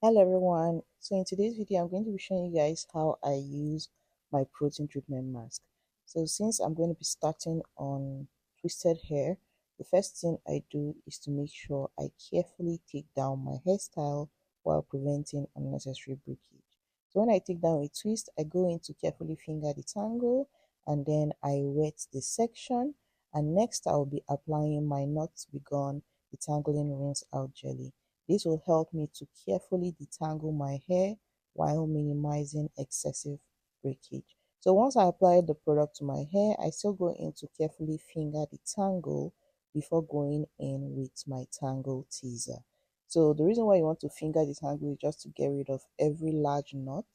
Hello everyone. So in today's video, I'm going to be showing you guys how I use my protein treatment mask. So since I'm going to be starting on twisted hair, the first thing I do is to make sure I carefully take down my hairstyle while preventing unnecessary breakage. So when I take down a twist, I go in to carefully finger the tangle and then I wet the section, and next I'll be applying my not begun detangling rinse out jelly. This will help me to carefully detangle my hair while minimizing excessive breakage. So once I apply the product to my hair, I still go in to carefully finger the tangle before going in with my tangle teaser. So the reason why you want to finger the tangle is just to get rid of every large knot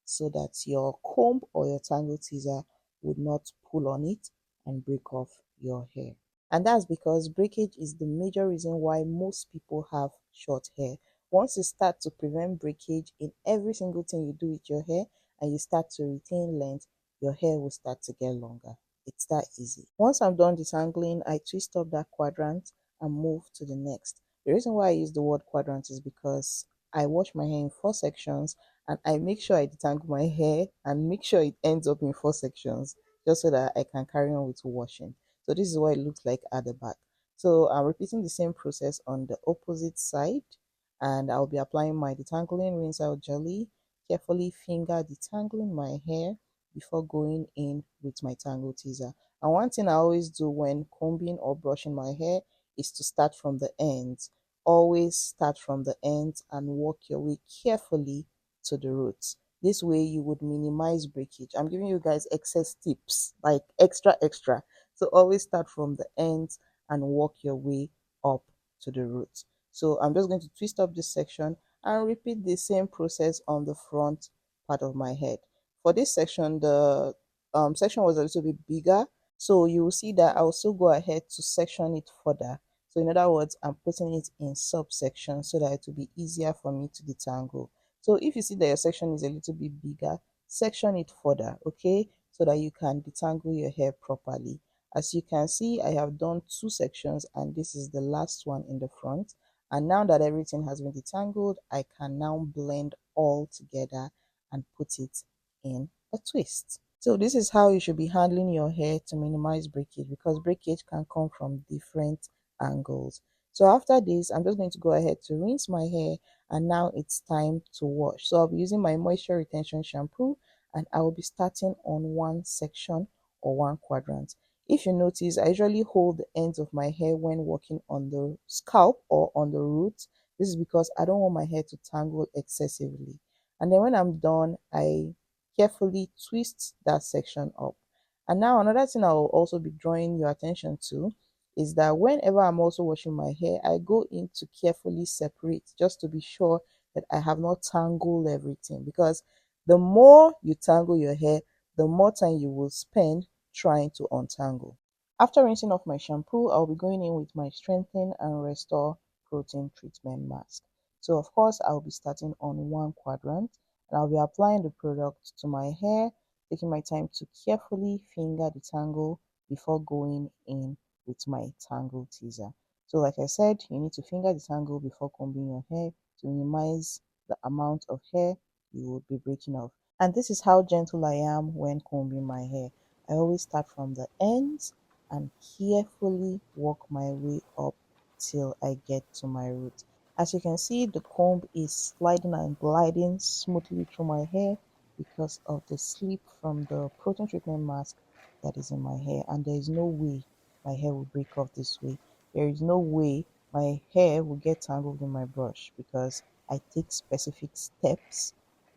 so that your comb or your tangle teaser would not pull on it and break off your hair. And that's because breakage is the major reason why most people have short hair. Once you start to prevent breakage in every single thing you do with your hair and you start to retain length, your hair will start to get longer. It's that easy. Once I'm done detangling, I twist up that quadrant and move to the next. The reason why I use the word quadrant is because I wash my hair in four sections and I make sure I detangle my hair and make sure it ends up in four sections just so that I can carry on with washing. So this is what it looks like at the back. So I'm repeating the same process on the opposite side, and I'll be applying my detangling rinse out jelly, carefully finger detangling my hair before going in with my tangle teaser. And one thing I always do when combing or brushing my hair is to start from the ends. Always start from the ends and work your way carefully to the roots. This way you would minimize breakage. I'm giving you guys excess tips, like extra. So always start from the ends and work your way up to the roots. So I'm just going to twist up this section and repeat the same process on the front part of my head. For this section, the section was a little bit bigger, so you will see that I'll still go ahead to section it further. So in other words, I'm putting it in subsections so that it will be easier for me to detangle. So if you see that your section is a little bit bigger, section it further, okay, so that you can detangle your hair properly. As you can see, I have done two sections and this is the last one in the front. And now that everything has been detangled, I can now blend all together and put it in a twist. So this is how you should be handling your hair to minimize breakage, because breakage can come from different angles. So after this, I'm just going to go ahead to rinse my hair, and now it's time to wash. So I'll be using my moisture retention shampoo and I will be starting on one section or one quadrant. If you notice, I usually hold the ends of my hair when working on the scalp or on the roots. This is because I don't want my hair to tangle excessively. And then when I'm done, I carefully twist that section up. And now another thing I will also be drawing your attention to is that whenever I'm also washing my hair, I go in to carefully separate just to be sure that I have not tangled everything, because the more you tangle your hair, the more time you will spend trying to untangle. After rinsing off my shampoo, I'll be going in with my strengthen and restore protein treatment mask. So of course, I'll be starting on one quadrant and I'll be applying the product to my hair, taking my time to carefully finger the tangle before going in with my tangle teaser. So like I said, you need to finger the tangle before combing your hair to minimize the amount of hair you will be breaking off. And this is how gentle I am when combing my hair. I always start from the ends and carefully work my way up till I get to my root. As you can see, the comb is sliding and gliding smoothly through my hair because of the slip from the protein treatment mask that is in my hair, and there is no way my hair will break off this way. There is no way my hair will get tangled in my brush because I take specific steps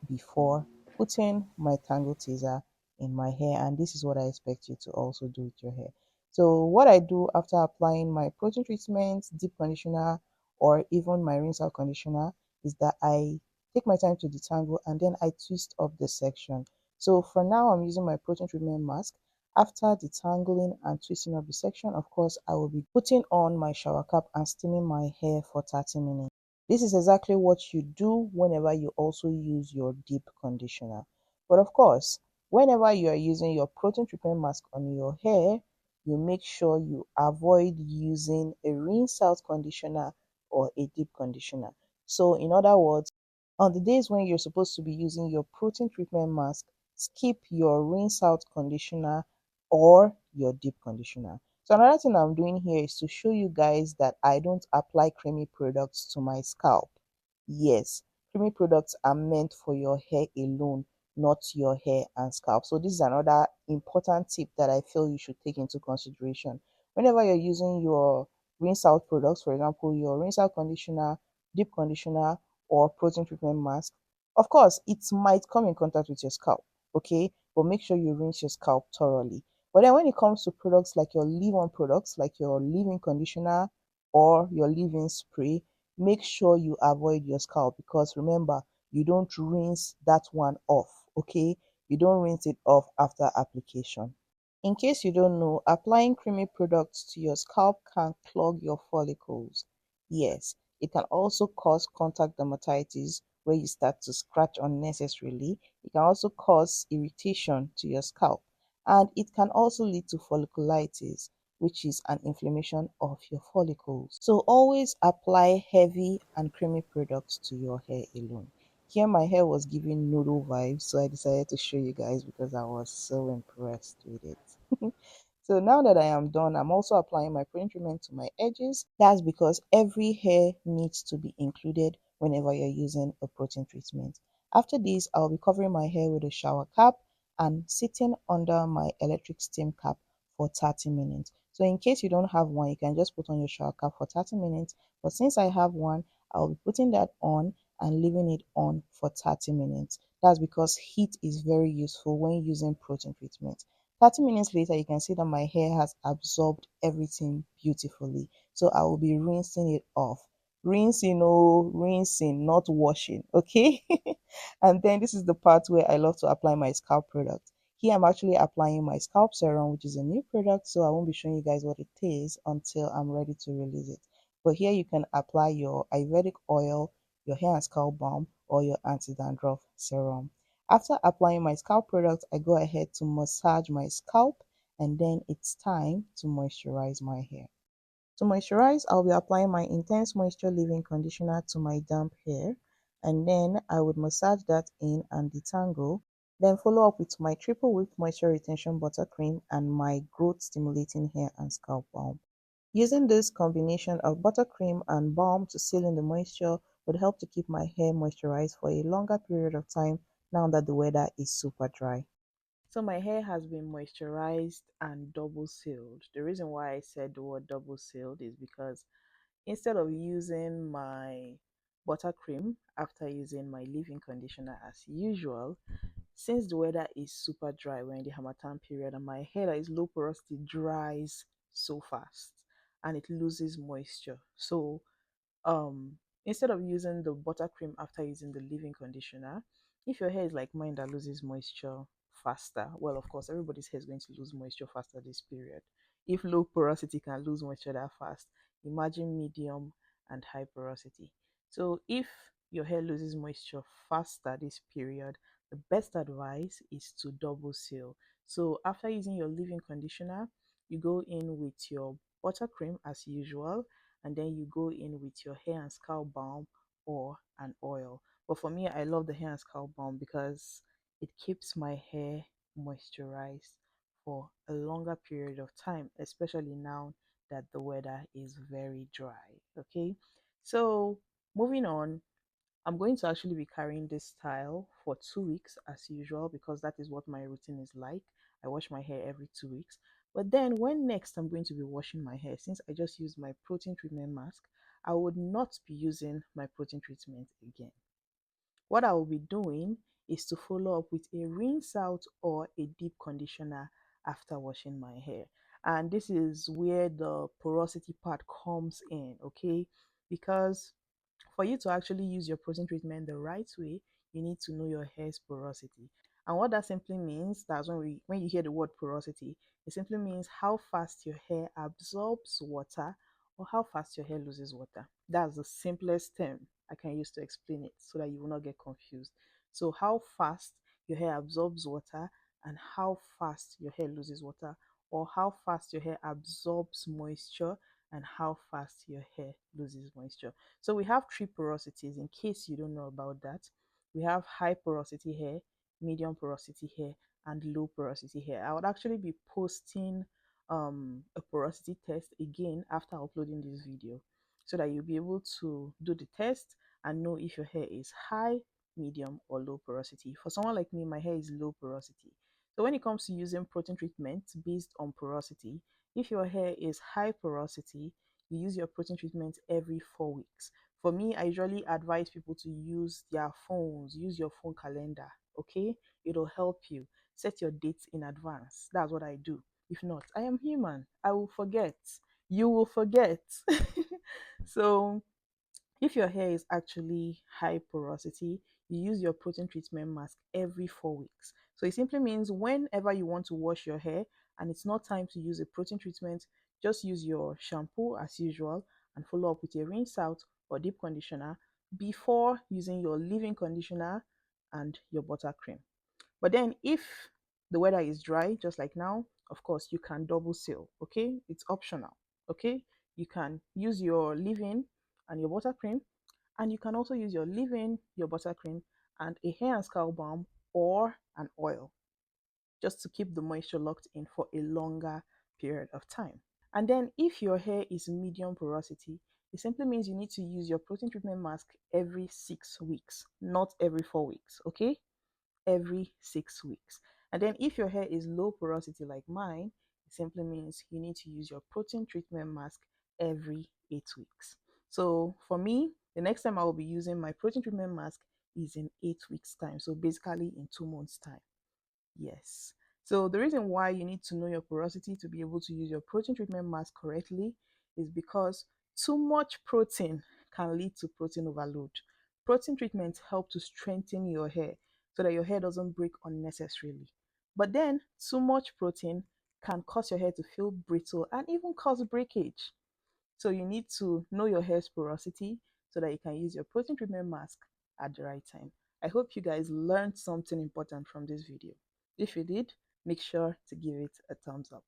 before putting my tangle teaser in my hair, and this is what I expect you to also do with your hair. So what I do after applying my protein treatment, deep conditioner, or even my rinse out conditioner is that I take my time to detangle and then I twist up the section. So for now, I'm using my protein treatment mask. After detangling and twisting up the section, of course, I will be putting on my shower cap and steaming my hair for 30 minutes. This is exactly what you do whenever you also use your deep conditioner. But of course, whenever you are using your protein treatment mask on your hair, you make sure you avoid using a rinse out conditioner or a deep conditioner. So in other words, On the days when you're supposed to be using your protein treatment mask, skip your rinse out conditioner or your deep conditioner. So another thing I'm doing here is to show you guys that I don't apply creamy products to my scalp. Yes, creamy products are meant for your hair alone, not your hair and scalp. So this is another important tip that I feel you should take into consideration. Whenever you're using your rinse out products, for example, your rinse out conditioner, deep conditioner, or protein treatment mask, of course, it might come in contact with your scalp, okay? But make sure you rinse your scalp thoroughly. But then when it comes to products like your leave-on products, like your leave-in conditioner or your leave-in spray, make sure you avoid your scalp because remember, you don't rinse that one off, okay? You don't rinse it off after application. In case you don't know, applying creamy products to your scalp can clog your follicles. Yes, it can also cause contact dermatitis where you start to scratch unnecessarily. It can also cause irritation to your scalp, and it can also lead to folliculitis, which is an inflammation of your follicles. So always apply heavy and creamy products to your hair alone. Here my hair was giving noodle vibes, so I decided to show you guys because I was so impressed with it. So now that I am done, I'm also applying my print treatment to my edges. That's because every hair needs to be included whenever you're using a protein treatment. After this, I'll be covering my hair with a shower cap and sitting under my electric steam cap for 30 minutes. So in case you don't have one, you can just put on your shower cap for 30 minutes. But since I have one, I'll be putting that on and leaving it on for 30 minutes. That's because heat is very useful when using protein treatment. 30 minutes later, you can see that my hair has absorbed everything beautifully. So I will be rinsing it off. Rinsing, oh, rinsing, not washing, okay? And then this is the part where I love to apply my scalp product. Here I'm actually applying my scalp serum, which is a new product, so I won't be showing you guys what it is until I'm ready to release it. But here you can apply your Ayurvedic oil, your hair and scalp balm, or your anti-dandruff serum. After applying my scalp product, I go ahead to massage my scalp and then it's time to moisturize my hair. To moisturize, I'll be applying my Intense Moisture Leave-In Conditioner to my damp hair and then I would massage that in and detangle. Then follow up with my Triple Whip Moisture Retention Buttercream and my Growth Stimulating Hair and Scalp Balm. Using this combination of buttercream and balm to seal in the moisture would help to keep my hair moisturized for a longer period of time now that the weather is super dry. So my hair has been moisturized and double sealed. The reason why I said the word double sealed is because instead of using my buttercream after using my leave-in conditioner as usual, since the weather is super dry, we're in the Hamatan period, and my hair that is low porosity dries so fast and it loses moisture. So um instead of using the buttercream after using the leave-in conditioner, if your hair is like mine that loses moisture faster, well, of course everybody's hair is going to lose moisture faster this period. If low porosity can lose moisture that fast, imagine medium and high porosity. So if your hair loses moisture faster this period, the best advice is to double seal. So after using your leave-in conditioner, you go in with your buttercream as usual, and then you go in with your hair and scalp balm or an oil. But for me, I love the hair and scalp balm because it keeps my hair moisturized for a longer period of time, especially now that the weather is very dry. Okay, so moving on, I'm going to actually be carrying this style for 2 weeks as usual because that is what my routine is like. I wash my hair every 2 weeks. But then when next I'm going to be washing my hair, since I just used my protein treatment mask, I would not be using my protein treatment again. What I will be doing is to follow up with a rinse out or a deep conditioner after washing my hair. And this is where the porosity part comes in, okay? Because for you to actually use your protein treatment the right way, you need to know your hair's porosity. And what that simply means, that's when you hear the word porosity, it simply means how fast your hair absorbs water or how fast your hair loses water. That's the simplest term I can use to explain it so that you will not get confused. So how fast your hair absorbs water and how fast your hair loses water, or how fast your hair absorbs moisture and how fast your hair loses moisture. So we have three porosities in case you don't know about that. We have high porosity hair, medium porosity hair, and low porosity hair. I would actually be posting a porosity test again after uploading this video so that you'll be able to do the test and know if your hair is high, medium, or low porosity. For someone like me, my hair is low porosity. So when it comes to using protein treatment based on porosity, if your hair is high porosity, you use your protein treatment every 4 weeks. For me, I usually advise people to use their phones, use your phone calendar, okay? It'll help you set your dates in advance. That's what I do. If not, I am human. I will forget. You will forget. So if your hair is actually high porosity, you use your protein treatment mask every 4 weeks. So it simply means whenever you want to wash your hair and it's not time to use a protein treatment, just use your shampoo as usual and follow up with a rinse out or deep conditioner before using your leave-in conditioner and your buttercream. But then if the weather is dry, just like now, of course, you can double seal, okay? It's optional, okay? You can use your leave-in and your buttercream, and you can also use your leave-in, your buttercream, and a hair and scalp balm or an oil just to keep the moisture locked in for a longer period of time. And then if your hair is medium porosity, it simply means you need to use your protein treatment mask every 6 weeks, not every 4 weeks, okay? Every 6 weeks. And then if your hair is low porosity like mine, it simply means you need to use your protein treatment mask every 8 weeks. So for me, the next time I will be using my protein treatment mask is in 8 weeks' time. So basically in 2 months' time. Yes. So the reason why you need to know your porosity to be able to use your protein treatment mask correctly is because too much protein can lead to protein overload. Protein treatments help to strengthen your hair so that your hair doesn't break unnecessarily. But then too much protein can cause your hair to feel brittle and even cause breakage. So you need to know your hair's porosity so that you can use your protein treatment mask at the right time. I hope you guys learned something important from this video. If you did, make sure to give it a thumbs up.